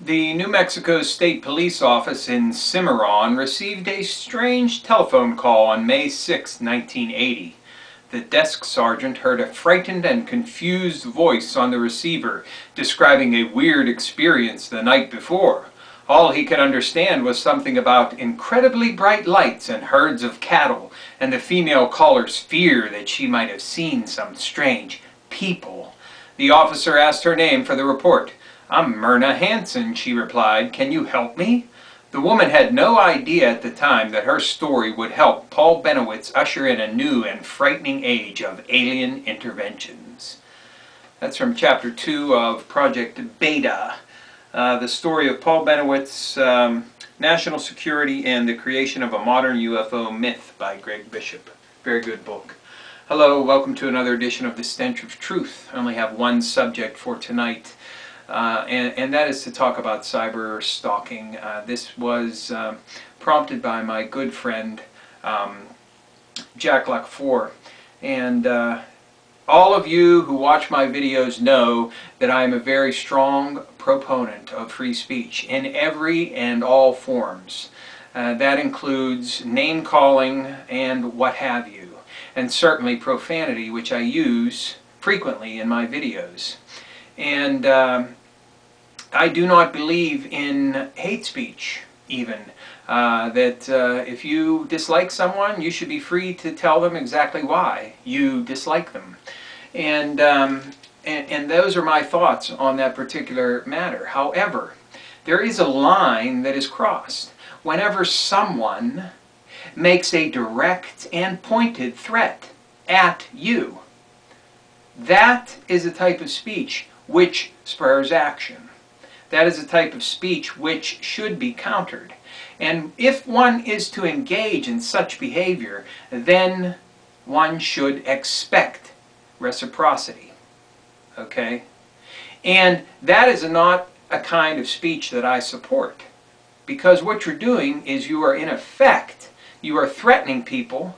The New Mexico State Police Office in Cimarron received a strange telephone call on May 6, 1980. The desk sergeant heard a frightened and confused voice on the receiver describing a weird experience the night before. All he could understand was something about incredibly bright lights and herds of cattle, and the female caller's fear that she might have seen some strange people. The officer asked her name for the report. "I'm Myrna Hansen," she replied. "Can you help me?" The woman had no idea at the time that her story would help Paul Bennewitz usher in a new and frightening age of alien interventions. That's from Chapter 2 of Project Beta, the story of Paul Bennewitz, National Security and the Creation of a Modern UFO Myth by Greg Bishop. Very good book. Hello, welcome to another edition of the Stench of Truth. I only have one subject for tonight. And that is to talk about cyber stalking. This was prompted by my good friend Jakluk4. And all of you who watch my videos know that I am a very strong proponent of free speech in every and all forms. That includes name-calling and what have you, and certainly profanity, which I use frequently in my videos. And I do not believe in hate speech, even. That if you dislike someone, you should be free to tell them exactly why you dislike them. And those are my thoughts on that particular matter. However, there is a line that is crossed whenever someone makes a direct and pointed threat at you. That is a type of speech which spurs action. That is a type of speech which should be countered. And if one is to engage in such behavior, then one should expect reciprocity. Okay? And that is not a kind of speech that I support. Because what you're doing is you are in effect, you are threatening people,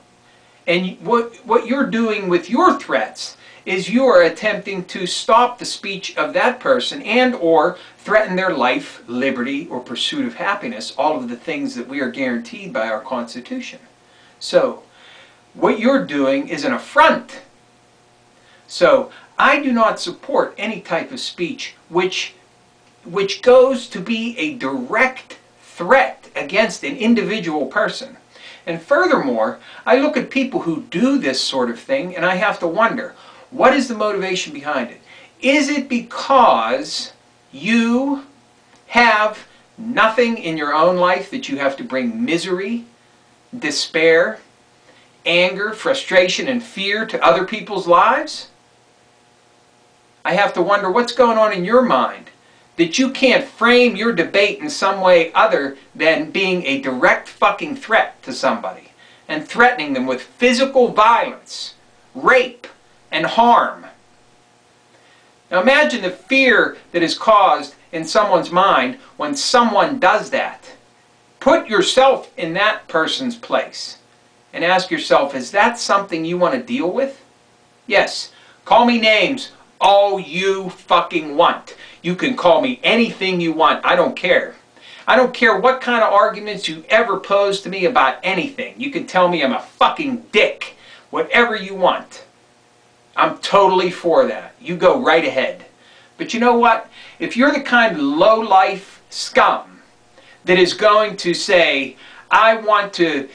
and what you're doing with your threats is you are attempting to stop the speech of that person and or threaten their life, liberty, or pursuit of happiness, all of the things that we are guaranteed by our Constitution. So, what you're doing is an affront. So, I do not support any type of speech which goes to be a direct threat against an individual person. And furthermore, I look at people who do this sort of thing and I have to wonder, what is the motivation behind it? Is it because you have nothing in your own life that you have to bring misery, despair, anger, frustration, and fear to other people's lives? I have to wonder what's going on in your mind that you can't frame your debate in some way other than being a direct fucking threat to somebody and threatening them with physical violence, rape, and harm. Now imagine the fear that is caused in someone's mind when someone does that. Put yourself in that person's place and ask yourself, is that something you want to deal with? Yes. Call me names all you fucking want. You can call me anything you want. I don't care. I don't care what kind of arguments you ever pose to me about anything. You can tell me I'm a fucking dick. Whatever you want. I'm totally for that. You go right ahead. But you know what? If you're the kind of low-life scum that is going to say, I want to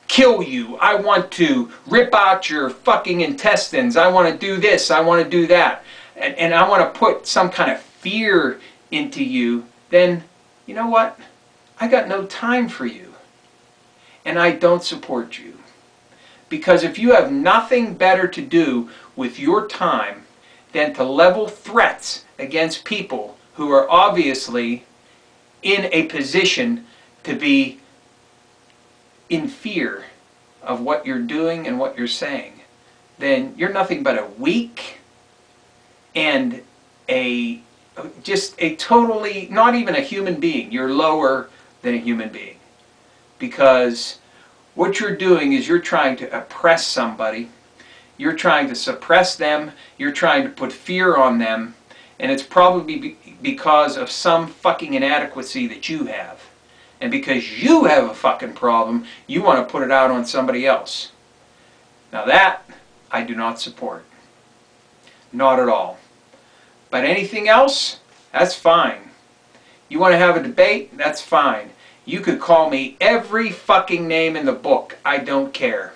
kill you, I want to rip out your fucking intestines, I want to do this, I want to do that, and I want to put some kind of fear into you, then you know what? I got no time for you. And I don't support you. Because if you have nothing better to do with your time than to level threats against people who are obviously in a position to be in fear of what you're doing and what you're saying, then you're nothing but a weak and just a totally, not even a human being. You're lower than a human being. Because what you're doing is you're trying to oppress somebody, you're trying to suppress them, you're trying to put fear on them, And it's probably because of some fucking inadequacy that you have. And because you have a fucking problem, you want to put it out on somebody else. Now that, I do not support. Not at all. But anything else, that's fine. You want to have a debate, that's fine. You could call me every fucking name in the book, I don't care.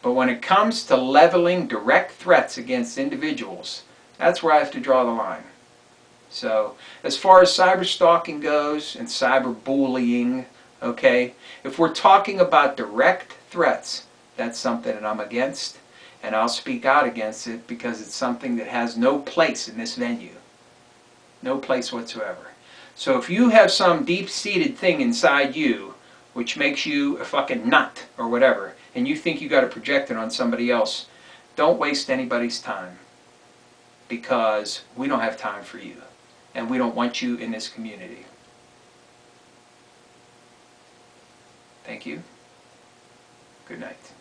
But when it comes to leveling direct threats against individuals, that's where I have to draw the line. So, as far as cyber stalking goes and cyber bullying, okay, if we're talking about direct threats, that's something that I'm against, and I'll speak out against it because it's something that has no place in this venue. No place whatsoever. So if you have some deep-seated thing inside you which makes you a fucking nut or whatever, and you think you got to project it on somebody else, don't waste anybody's time, because we don't have time for you, and we don't want you in this community. Thank you. Good night.